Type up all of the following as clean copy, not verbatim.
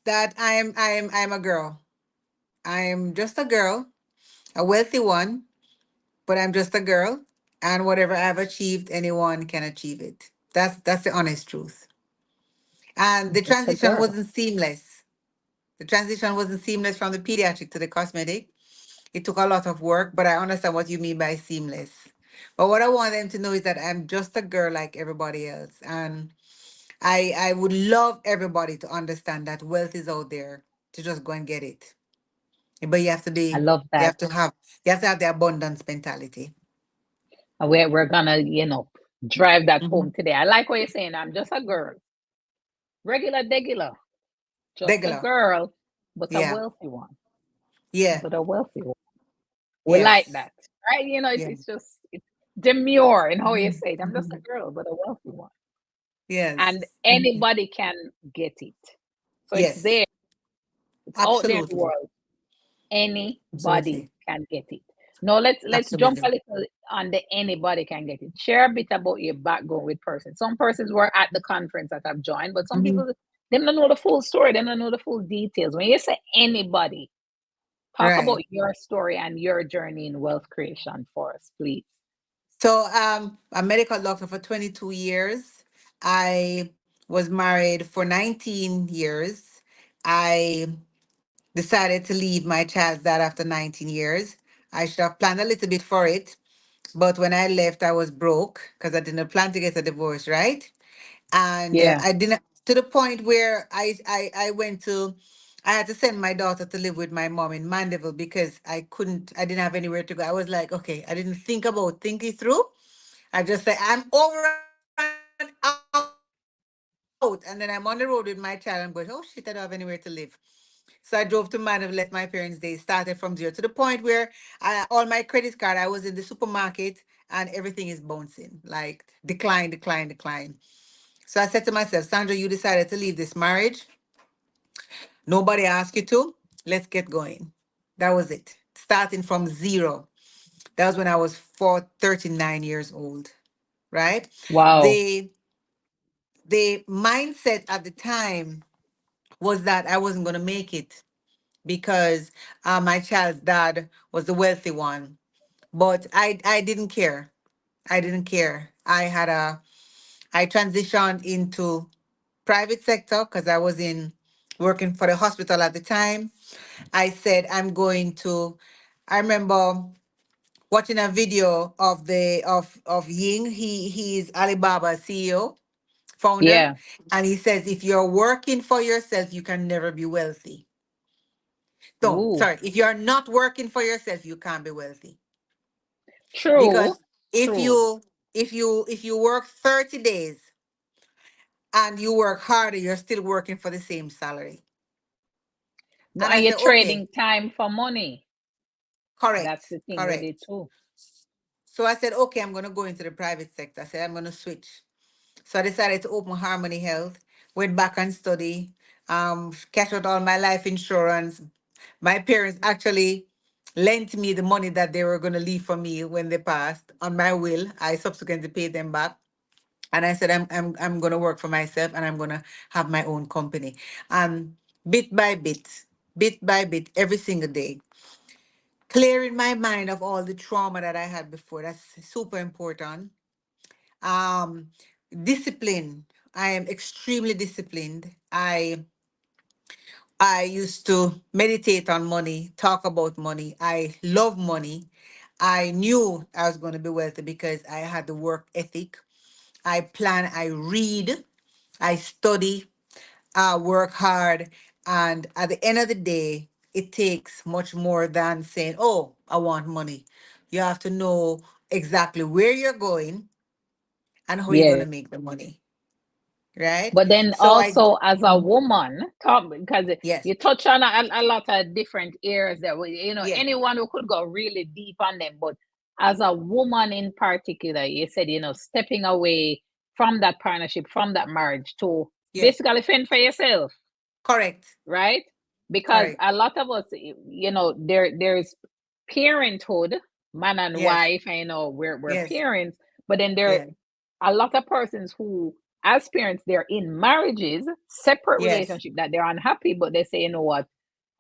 that I'm a girl. I'm just a girl, a wealthy one, but I'm just a girl, and whatever I've achieved, anyone can achieve it. That's the honest truth. And the Just a transition girl. wasn't seamless. The transition wasn't seamless from the pediatric to the cosmetic. It took a lot of work, but I understand what you mean by seamless. But what I want them to know is that I'm just a girl like everybody else. And I would love everybody to understand that wealth is out there to just go and get it. But I love you that. have to have you have to have the abundance mentality. And we're gonna, drive that Hmm. home today. I like what you're saying. I'm just a girl, regular, degular, just a Regular. girl, but a Yeah. wealthy one. Yeah. But a wealthy one. We like Yes. that, right? It's, Yeah. it's just it's demure in how you Hmm. say it. I'm just a Hmm. girl, but a wealthy one, and Yes. Mhm. anybody can get it. So it's Yes. there. It's out there in the Absolutely. world. Anybody Absolutely. can get it. Now let's jump a Absolutely. little on the anybody can get it. Share a bit about your background with person. Some persons were at the conference that I've joined, but some Hmm. people them don't know the full story. They don't know the full details. When you say anybody, talk about Right. your story and your journey in wealth creation for us, please. So a medical doctor for 22 years. I was married for 19 years. I decided to leave my child's dad after 19 years. I should have planned a little bit for it, but when I left, I was broke because I didn't plan to get a divorce, right? And Yeah. I didn't, to the point where I went to, I had to send my daughter to live with my mom in Mandeville because I didn't have anywhere to go. I was like, okay, I didn't think about thinking through. I just said, I'm over and out. And then I'm on the road with my child. I'm going, oh shit, I don't have anywhere to live. So I drove to Mandeville, left my parents' there, started from zero to the point where all my credit card, I was in the supermarket and everything is bouncing, like decline, decline, decline. So I said to myself, Sandra, you decided to leave this marriage. Nobody asked you to. Let's get going. That was it. Starting from zero. That was when I was 39 years old, right? Wow. The the mindset at the time was that I wasn't going to make it because my child's dad was the wealthy one. But I didn't care. I didn't care. I transitioned into private sector because I was in working for the hospital at the time. I said I'm going to. I remember watching a video of Ying. He's Alibaba's CEO, founder, Yeah. and he says if you're working for yourself, you can never be wealthy. No, Ooh. sorry, if you're not working for yourself, you can't be wealthy True. because if True. you if you work 30 days and you work harder, you're still working for the same salary. No, And I and you're said, okay, trading time for money. That's correct, the thing with it correct. too. So I said, okay, I'm going to go into the private sector. I said, I'm going to switch. So I decided to open Harmony Health, went back and study, cash out all my life insurance. My parents actually lent me the money that they were going to leave for me when they passed on my will. I subsequently paid them back. And I said, I'm going to work for myself and I'm going to have my own company. And bit by bit by bit, every single day, clearing my mind of all the trauma that I had before. That's super important. Um, Discipline. I am extremely disciplined. I used to meditate on money, talk about money. I love money. I knew I was going to be wealthy because I had the work ethic. I plan, I read, I study, I work hard. And at the end of the day, it takes much more than saying, oh, I want money. You have to know exactly where you're going and how you're going Yeah. to make the money, right? But then So also as a Mhm. woman, talk because Yes, you touch on a lot of different areas that yeah, anyone who could go really deep on them. But as a woman in particular, you said, stepping away from that partnership, from that marriage to yeah, basically fend for yourself, correct, right? Because correct. a lot of us, there's parenthood, man and Yes, wife, and we're yes, parents, but then there yeah, a lot of persons who as parents, they're in marriages, separate Yes. relationship that they're unhappy, but they say, you know what,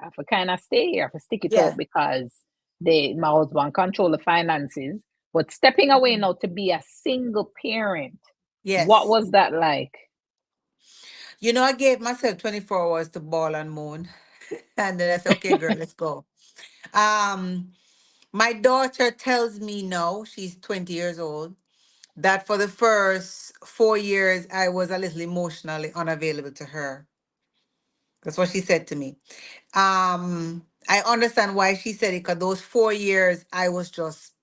I have to kind of stay here, I have to stick it out Yeah. because my husband control the finances. But stepping away Mhm. now to be a single parent, what Yes. was that like? You know, I gave myself 24 hours to ball and moan. And then I said, okay, girl, let's go. Um, my daughter tells me now, she's 20 years old, that for the first 4 years, I was a little emotionally unavailable to her. That's what she said to me. I understand why she said it, because those 4 years, I was just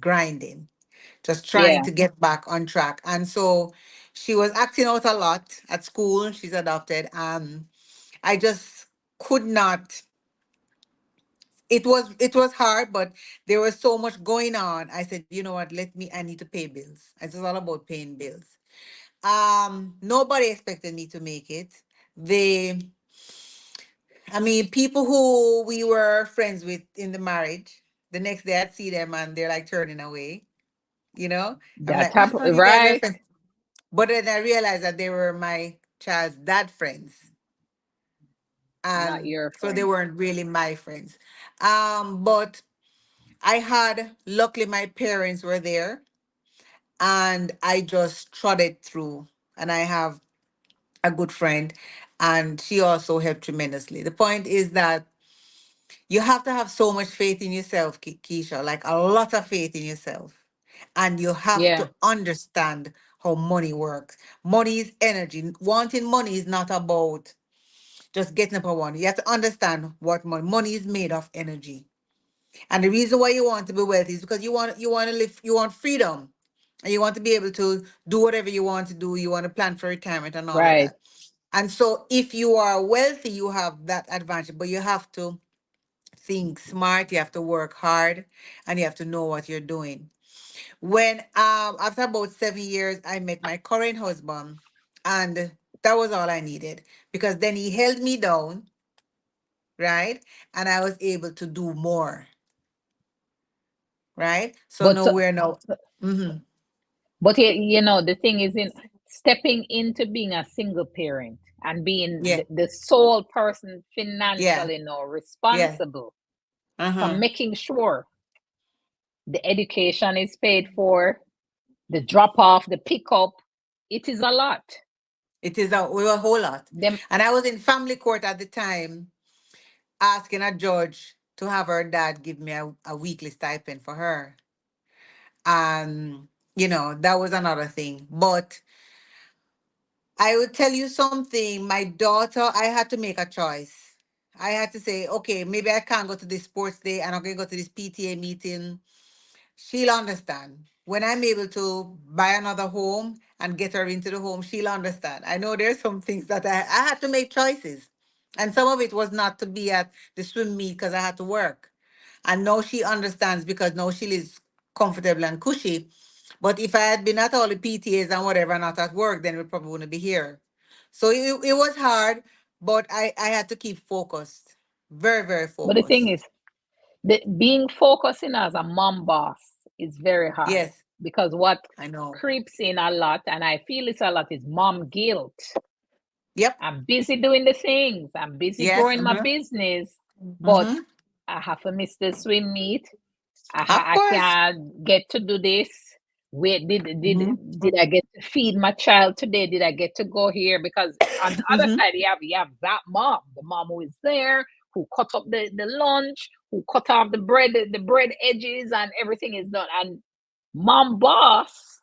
grinding, just trying Yeah, to get back on track. And so she was acting out a lot at school. She's adopted. I just could not. It was hard, but there was so much going on. I said, you know what, I need to pay bills. It's just all about paying bills. Nobody expected me to make it. They I mean, people who we were friends with in the marriage, the next day I'd see them and they're like turning away, you know? I'm that like, I type of, thought you guys were right? friends. But then I realized that they were my child's dad friends. Not And your so they friend. weren't really my friends. But I had, luckily, my parents were there and I just trotted through. And I have a good friend and she also helped tremendously. The point is that you have to have so much faith in yourself, Keisha, like a lot of faith in yourself. And you have Yeah, to understand how money works. Money is energy. Wanting money is not about just getting up and wanting. You have to understand what money is made of energy. And the reason why you want to be wealthy is because you want to live, you want freedom. And you want to be able to do whatever you want to do. You want to plan for retirement and all of right. that. And so if you are wealthy, you have that advantage, but you have to think smart, you have to work hard, and you have to know what you're doing. When after about 7 years, I met my current husband, and that was all I needed, because then he held me down, right? And I was able to do more, right? So But no, we're no. Mm-hmm. the thing is in stepping into being a single parent and being Yeah, the sole person yeah, financially now yeah. responsible for Uh-huh. making sure the education is paid for, the drop off, the pickup. It is a lot. It is a whole lot. Them And I was in family court at the time asking a judge to have her dad give me a weekly stipend for her. And, that was another thing. But I will tell you something. My daughter, I had to make a choice. I had to say, okay, maybe I can't go to this sports day and I'm going to go to this PTA meeting. She'll understand. When I'm able to buy another home and get her into the home, she'll understand. I know there's some things that I had to make choices. And some of it was not to be at the swim meet because I had to work. And now she understands because now she lives comfortable and cushy. But if I had been at all the PTAs and whatever, not at work, then we probably wouldn't be here. So it was hard, but I had to keep focused. Very, very but the thing is, focused. the being focusing as a mom boss is very hard Yes, because what I know. creeps in a lot, and I feel it's a lot, is mom guilt. Yep. I'm busy doing the things. I'm busy Yes. growing my Uh-huh. business, but Mm-hmm. I have to miss the swim meet. Of I course. can't get to do this. Wait, Mm-hmm. did I get to feed my child today? Did I get to go here? Because on the other Mm-hmm. side, you have that mom, the mom who is there, who cut up the lunch, who cut off the bread edges, and everything is done. And mom boss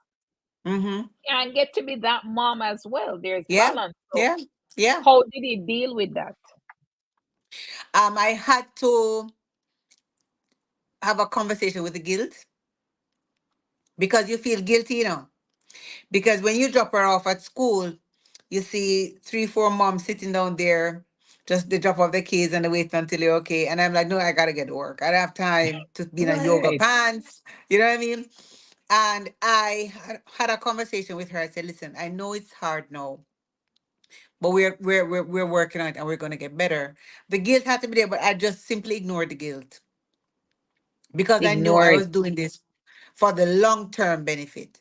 Mm-hmm. can get to be that mom as well. There's Yeah. balance. So Yeah. Yeah. how did he deal with that? I had to have a conversation with the guilt, because you feel guilty, because when you drop her off at school, you see 3, 4 moms sitting down there, just they drop off the kids and they wait until you're okay. And I'm like, no, I gotta get to work. I don't have time to be in a yoga Right. pants. You know what I mean? And I had a conversation with her. I said, listen, I know it's hard now, but we're working on it and we're gonna get better. The guilt had to be there, but I just simply ignored the guilt because I knew Ignore I it. was doing this for the long term benefit.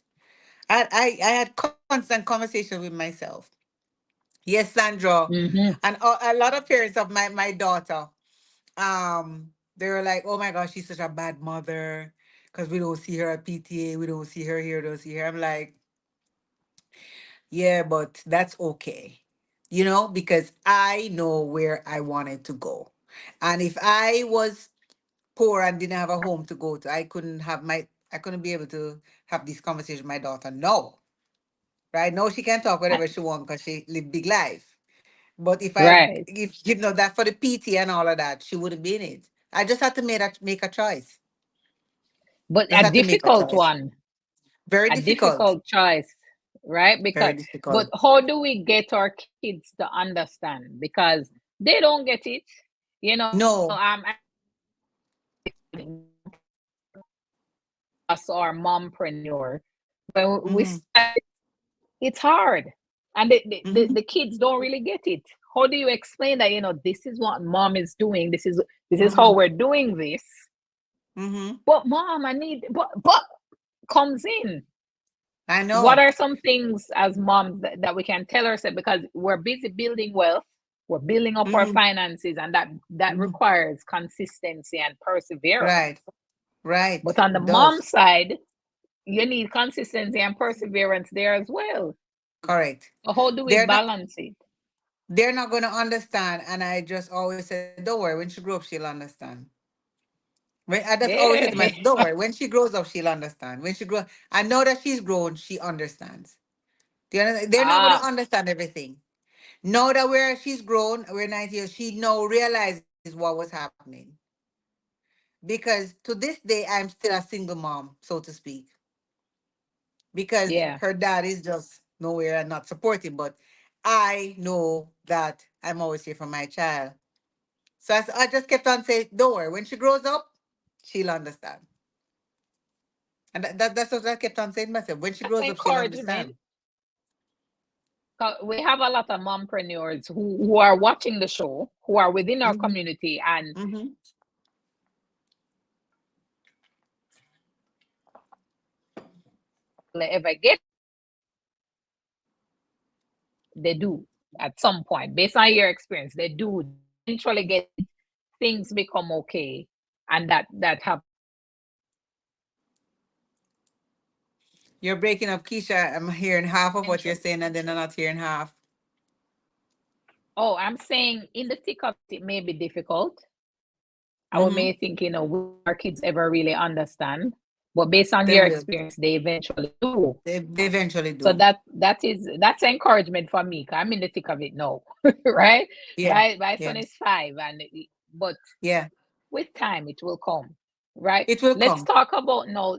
I had constant conversation with myself. Yes, Sandra, Mm-hmm. and a lot of parents of my daughter, they were like, "Oh my gosh, she's such a bad mother because we don't see her at PTA, we don't see her here, don't see her." I'm like, "Yeah, but that's okay, because I know where I wanted to go, and if I was poor and didn't have a home to go to, I couldn't be able to have this conversation with my daughter. No, right? No, she can talk whatever she wants because she live big life. But Right. if that for the PT and all of that, she wouldn't be in it. I just had to make a choice. But Just had to make a choice. Very a difficult. difficult choice, right? Very Because, but difficult. how do we get our kids to understand? Because they don't get it. No. Us or mompreneur, when we Mm-hmm. start, it's hard, and the Mm-hmm. kids don't really get it. How do you explain that? This is what mom is doing. This is how Mm-hmm. we're doing this. Mm-hmm. But mom, I need, but comes in. I What know. are some things as moms that we can tell ourselves, because we're busy building wealth, we're building up our Mm-hmm. finances, and that Mm-hmm. requires consistency and perseverance. Right. Right. But on the It mom does. side, you need consistency and perseverance there as well. Correct. So how do we They're not balance it? they're not gonna understand. And I just always said, don't worry, when she grows up, she'll understand. I just always said to Yeah. myself, don't worry, when she grows up, she'll understand. When she grows, I know that she's grown, she understands. Do you understand? They're not gonna Ah, understand everything. Now that she's grown, we're 90 years, she now realizes what was happening. Because to this day, I'm still a single mom, so to speak. Because yeah. her dad is just nowhere and not supporting. But I know that I'm always here for my child. So I just kept on saying, don't worry, when she grows up, she'll understand. And that's what I kept on saying to myself. When she That's grows up, she'll encouragement. understand. 'Cause we have a lot of mompreneurs who are watching the show, who are within our Mm-hmm. community, and Mm-hmm. will ever get, they do at some point, based on your experience, they do, they eventually get it, things become okay, and that have. You're breaking up, Keisha. I'm hearing half of what you're Eventually. saying, and then I'm not hearing half. Oh, I'm saying in the thick of it may be difficult. And we Mm-hmm. may think, will our kids ever really understand? But based on They your will. experience, they eventually do. They eventually So do. that's encouragement for me. 'Cause I'm in the thick of it now, right? Yeah. My Yeah. son is 5, but Yeah. with time it will come, right? It will Let's come. talk about now.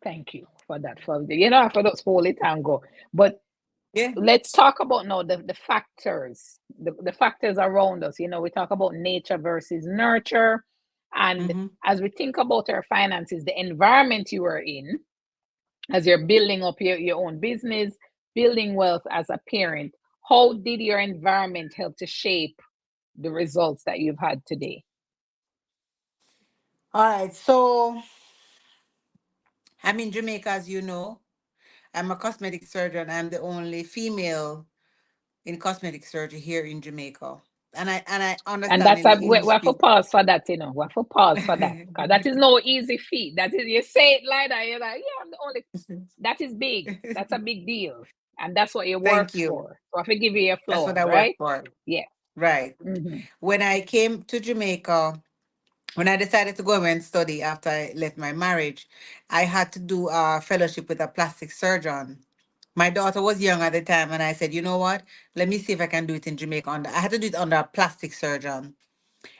Thank you for that, for those holy tango. But Yeah. let's talk about now the factors, the factors around us. We talk about nature versus nurture. And Mm-hmm. as we think about our finances, the environment you are in, as you're building up your own business, building wealth as a parent, how did your environment help to shape the results that you've had today? All right. So I'm in Jamaica, as you know. I'm a cosmetic surgeon. I'm the only female in cosmetic surgery here in Jamaica. And I And understand that's in the we have to industry. pause for that, we have to pause for that, because that is no easy feat. That is, you say it like that, you're like, yeah, I'm the only. That is big. That's a big deal, and that's what you Thank work you. for. So I have to give you your That's what flowers, I work right? for. Yeah. Right. Mm-hmm. When I came to Jamaica, when I decided to go and study after I left my marriage, I had to do a fellowship with a plastic surgeon. My daughter was young at the time, and I said, you know what? Let me see if I can do it in Jamaica. I had to do it under a plastic surgeon.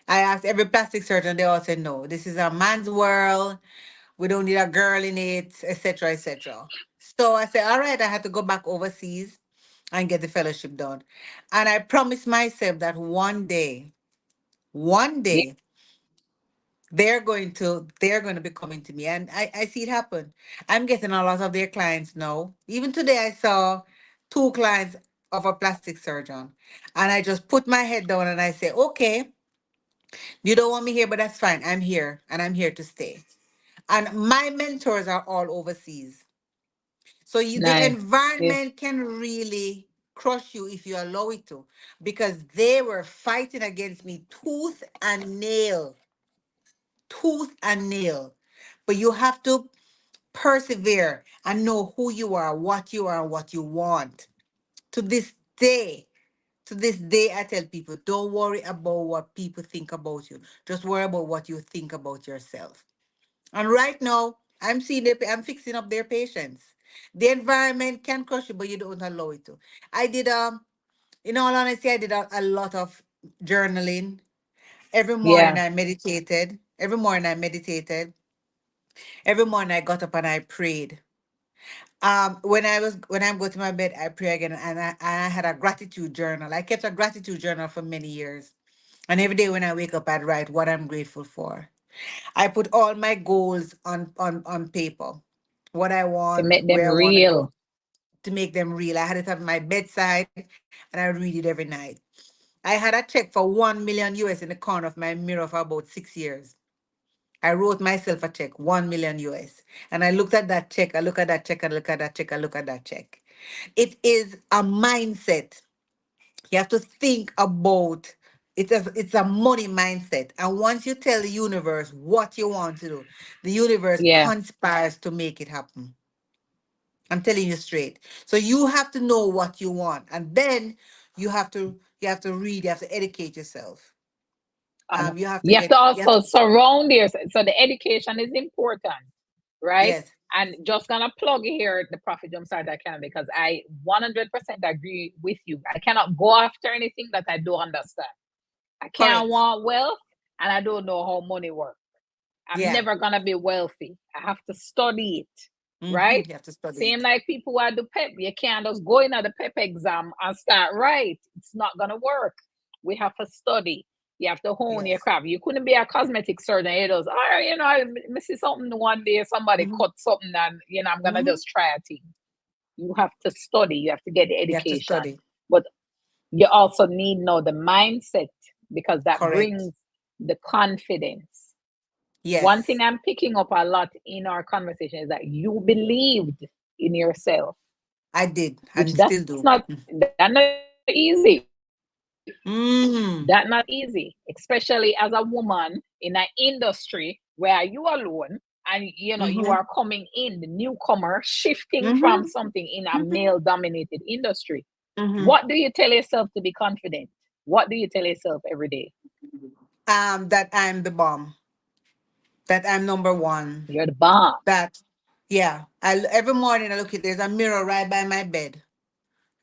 I asked every plastic surgeon, they all said, no, this is a man's world. We don't need a girl in it, etc., etc. So I said, all right, I had to go back overseas and get the fellowship done. And I promised myself that one Yeah. day, they're going to be coming to me. And I see it happen. I'm getting a lot of their clients now. Even today I saw two clients of a plastic surgeon. And I just put my head down and I say, okay, you don't want me here, but that's fine. I'm here and I'm here to stay. And my mentors are all overseas. So the Nice. Yes. environment can really crush you if you allow it to, because they were fighting against me tooth and nail. But you have to persevere and know who you are, and what you want. To this day, to this day, I tell people, don't worry about what people think about you. Just worry about what you think about yourself. And right now, I'm fixing up their patience. The environment can crush you, but you don't allow it to. I did in all honesty, I did a lot of journaling. Every morning Yeah. I meditated. Every morning I meditated. Every morning I got up and I prayed. When I'm going to my bed, I pray again, and I had a gratitude journal. I kept a gratitude journal for many years. And every day when I wake up, I'd write what I'm grateful for. I put all my goals on paper. What I To want, make them where I want to go, real. to make them real. I had it at my bedside and I would read it every night. I had a check for 1 million US in the corner of my mirror for about 6 years. I wrote myself a check, 1 million US. And I looked at that check, I look at that check, I look at that check, I look at that check. It is a mindset. You have to think about it's a money mindset. And once you tell the universe what you want to do, the universe Yeah. conspires to make it happen. I'm telling you straight. So you have to know what you want. And then you have to read, you have to educate yourself. And You have to you have to you have also to surround yourself. So the education is important, right? yes, And just gonna plug here the Profit Jumpstart Academy because I 100% agree with you. I cannot go after anything that I don't understand. I can't correct. want wealth and I don't know how money works. I'm Yeah. never gonna be wealthy. I have to study it, right? You have to study Same it. like people who are the PEP. You can't just go in at the PEP exam and start right. It's not gonna work. We have to study. You have to hone your Yes. craft. You couldn't be a cosmetic surgeon. You just, oh, I see something one day, somebody hmm cut something, and I'm gonna hmm just try a thing. You have to study. You have to get the You have to education, study. but you also need know the mindset because that Correct. brings the confidence. One Yes, thing I'm picking up a lot in our conversation is that you believed in yourself, I did which and still do. that not easy. That not Mm-hmm. easy, especially as a woman in an industry where you alone and you are Mm-hmm. coming in the newcomer shifting from Mm-hmm. something in a Mm-hmm. male dominated industry. Mm-hmm. What do you tell yourself to be confident? What do you tell yourself every day? That I'm the bomb. That I'm number one. You're the bomb. That, yeah. Every morning I look at there's a mirror right by my bed.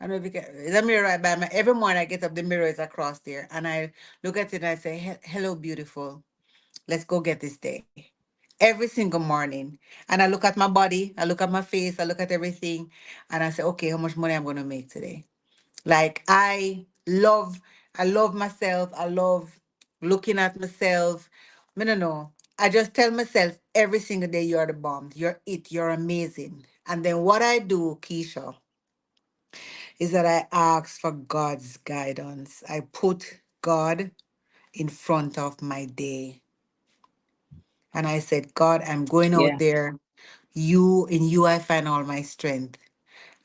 I know if you can, there's a mirror right by my. Every morning I get up, the mirror is across there, and I look at it and I say, Hello, beautiful. Let's go get this day." Every single morning, and I look at my body, I look at my face, I look at everything, and I say, "Okay, how much money I'm gonna make today?" Like I love myself. I love looking at myself. I don't know. I just tell myself every single day, you're the bomb. You're it. You're amazing. And then what I do, Keisha, is that I ask for God's guidance. I put God in front of my day. And I said, God, I'm going Yeah. out there. In you I find all my strength.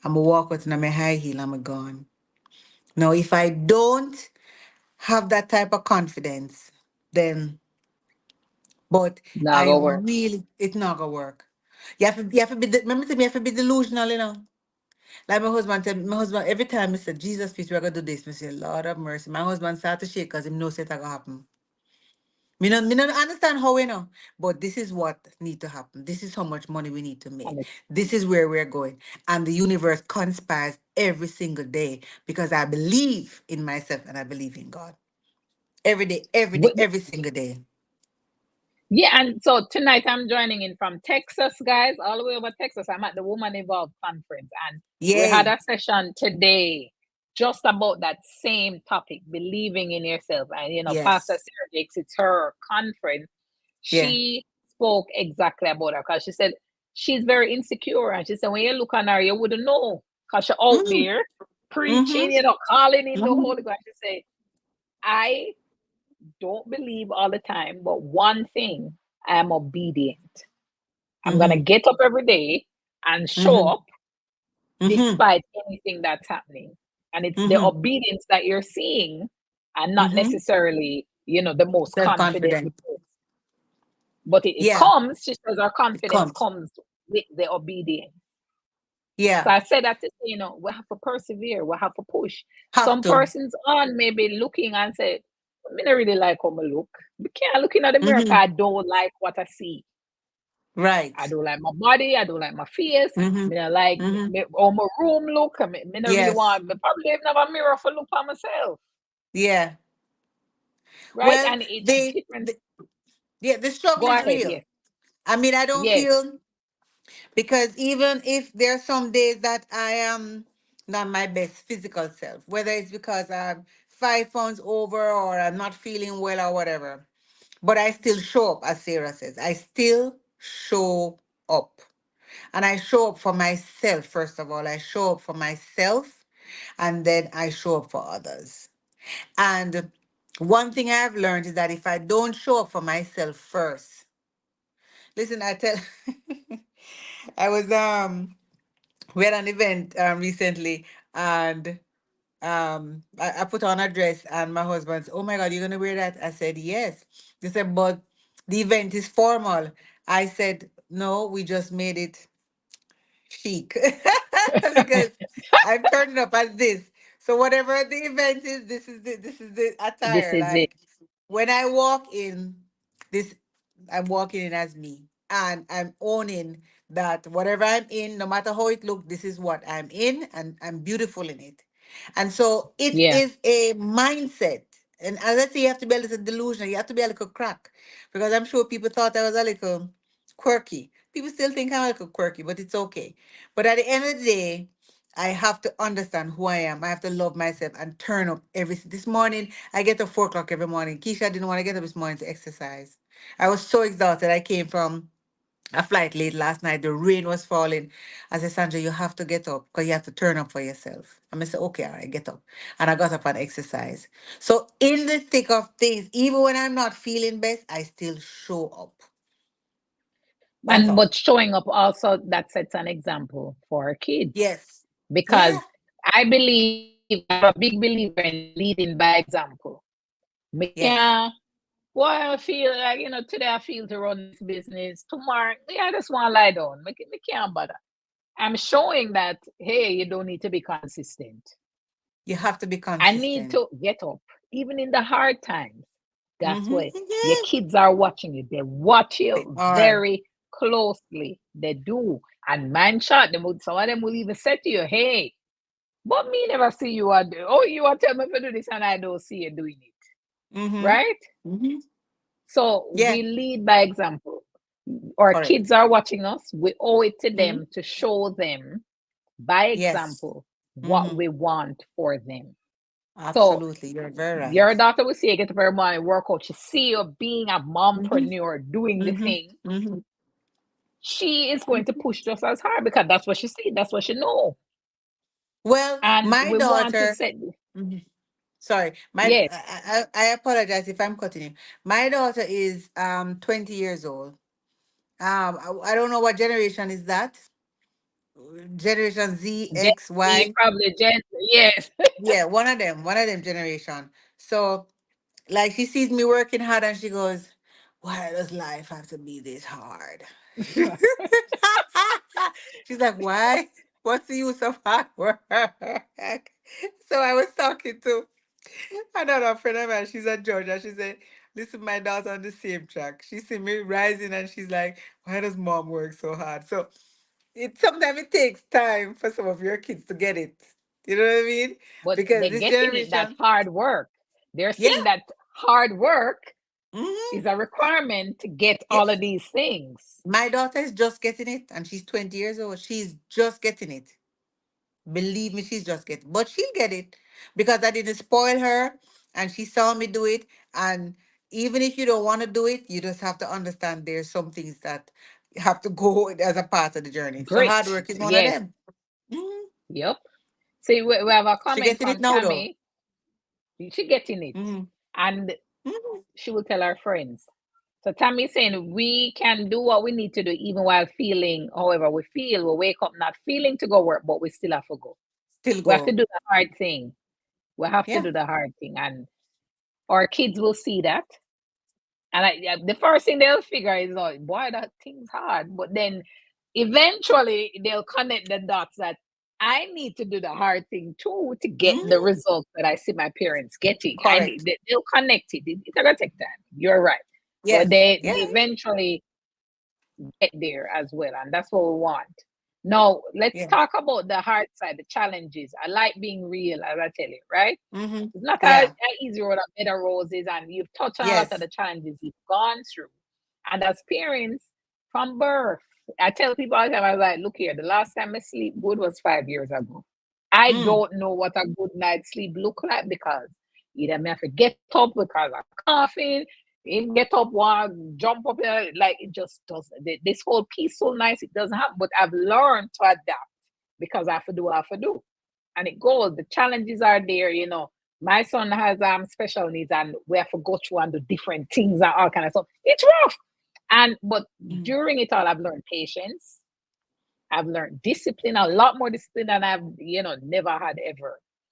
I'm a walk with my high heel, I'm a gone. Now, if I don't have that type of confidence, then but Not I gonna work. really it's not gonna work. You have to be remember to me, you have to be delusional. Like my husband every time I said, Jesus, please, we're gonna do this. I say, Lord have mercy. My husband started to shake because he knows it gonna happen. Me not understand how but this is what need to happen. This is how much money we need to make. And This is where we're going. And the universe conspires every single day because I believe in myself and I believe in God. Every day, it's, every single day. yeah, and so tonight I'm joining in from Texas, guys, all the way over Texas. I'm at the Woman Evolved conference, and we had Yay. a session today just about that same topic, believing in yourself. And Pastor Yes. Sarah Jakes, it's her conference. Yeah. She spoke exactly about her because she said she's very insecure, and she said when you look on her, you wouldn't know because she's out Mm-hmm. there Mm-hmm. preaching, calling in the Mm-hmm. Holy Ghost. She say, I don't believe all the time, but one thing, I am obedient. I'm gonna Mm-hmm. get up every day and show Mm-hmm. up Mm-hmm. despite anything that's happening. And it's the Mm-hmm. obedience that you're seeing, and not Mm-hmm. necessarily, the most confident Self-confident. person. But it Yeah, comes, she says, our it confidence comes. comes with the obedience. So Yeah, I said that to say, we have to persevere, we have to push. have Some to. persons on maybe looking and say, I don't really like how I look. We can't look in the mirror 'cause Mm-hmm. I don't like what I see. I Right. don't like my body, I don't like my face. Mm-hmm. I don't like Mm-hmm. how my room look. I don't really Yes. want, but probably even have a mirror for look on myself. Yeah. Right? Well, And it's the, different. the yeah, the struggle Go is ahead, real. yes. I mean, I don't Yes. feel, because even if there are some days that I am not my best physical self, whether it's because I'm 5 pounds over or I'm not feeling well or whatever, but I still show up, as Sarah says. I still show up. And I show up for myself, first of all. I show up for myself, and then I show up for others. And one thing I've learned is that if I don't show up for myself first, listen, I tell, I was, we had an event recently, and I put on a dress, and my husband said, "Oh my God, you're gonna wear that?" I said, "Yes." They said, "But the event is formal." I said, "No, we just made it chic." Because I'm turning up as this. So whatever the event is, this is the This attire. is it. Like when I walk in, this I'm walking in as me. And I'm owning that whatever I'm in, no matter how it looks, this is what I'm in, and I'm beautiful in it. And so it Yeah. is a mindset. And as I say, you have to be a little delusional. You have to be a little crack. Because I'm sure people thought I was a little quirky. People still think I'm a little quirky, but it's okay. But at the end of the day, I have to understand who I am. I have to love myself and turn up this morning. I get up 4 o'clock every morning. Keisha didn't want to get up this morning to exercise. I was so exhausted. I came from a flight late last night. The rain was falling. I said, Sandra, you have to get up because you have to turn up for yourself. I'm going to say, okay, all right, get up. And I got up and exercise. So in the thick of things, even when I'm not feeling best, I still show up. That's And all. but showing up also, that sets an example for our kids. Yes. Because Yeah. I believe, I'm a big believer in leading by example. Me Yes. can't, well, I feel like, today I feel to run this business. Tomorrow, yeah, I just want to lie down. Me can't bother. I'm showing that, hey, you don't need to be consistent. You have to be I need consistent. to get up, even in the hard times. That's Mm-hmm. why your Yeah. kids are watching you. They watch They you are. very closely. They do. And man shot, some of them will even say to you, hey, but me never see you are doing. Oh, you are telling me to do this and I don't see you doing it. Mm-hmm. Right? Mm-hmm. So Yeah. we lead by example. Our kids Correct. are watching us. We owe it to Mm-hmm. them to show them by Yes. example what Mm-hmm. we want for them. So Absolutely. You're very your right. daughter will see you get up every morning, work out. She see you being a Mm-hmm. mompreneur doing the Mm-hmm. thing. Mm-hmm. She is going to push just as hard because that's what she see, that's what she know. Well, And my we want to daughter. set, Mhm. Sorry, yes, I apologize if I'm cutting you. My daughter is 20 years old. I don't know what generation is that. Generation Z, Gen X, Z, Y. probably Gen, yes. Yeah, one of them generation. So like she sees me working hard and she goes, "Why does life have to be this hard?" She's like, "Why? What's the use of hard work?" So I was talking to another friend of mine. She's a judge, and she said, "Listen, my daughter on the same track. She see me rising, and she's like, why does mom work so hard?" So it sometimes it takes time for some of your kids to get it. You know what I mean? But Because they're this getting it, that generation, hard work. They're yeah. seeing that hard work Hmm. is a requirement to get all of Yes. these things. My daughter is just getting it, and she's 20 years old. She's just getting it. Believe me, she's just getting, but she'll get it because I didn't spoil her, and she saw me do it. And even if you don't want to do it, you just have to understand there's some things that have to go as a part of the journey. So hard Grit. work is one of Yes. them. Mhm. Yep. See, we have a She comment getting it from now, though. Tammy. She getting it. Hmm. And Hmm. she will tell her friends. So Tammy's saying we can do what we need to do even while feeling however we feel. We wake up not feeling to go work, but we still have to go. Still We have to go. do the hard thing. We have to Yeah. do the hard thing. And our kids will see that. And the first thing they'll figure is, oh, boy, that thing's hard. But then eventually they'll connect the dots that I need to do the hard thing too to get the Hmm. results that I see my parents getting. Correct. They'll connect it. It's gonna take time. You're right. But Yes. they Yeah. eventually get there as well. And that's what we want. Now, let's Yeah. talk about the hard side, the challenges. I like being real, as I tell you, right? Hmm. It's not Yeah. a easy road of bed of roses, and you've touched on a lot of Yes. the challenges you've gone through. And as parents from birth, I tell people all the time, I was like, look here, the last time I sleep good was 5 years ago. I Mm. don't know what a good night's sleep look like because either me have to get up because I'm coughing, him get up one, jump up there, like it just doesn't. This whole peaceful night, it doesn't happen. But I've learned to adapt because I have to do what I have to do. And it goes, the challenges are there, you know. My son has special needs and we have to go through and do different things and all kind of stuff. It's rough. And but Mm. during it all, I've learned patience. I've learned discipline, a lot more discipline than I've, never had ever.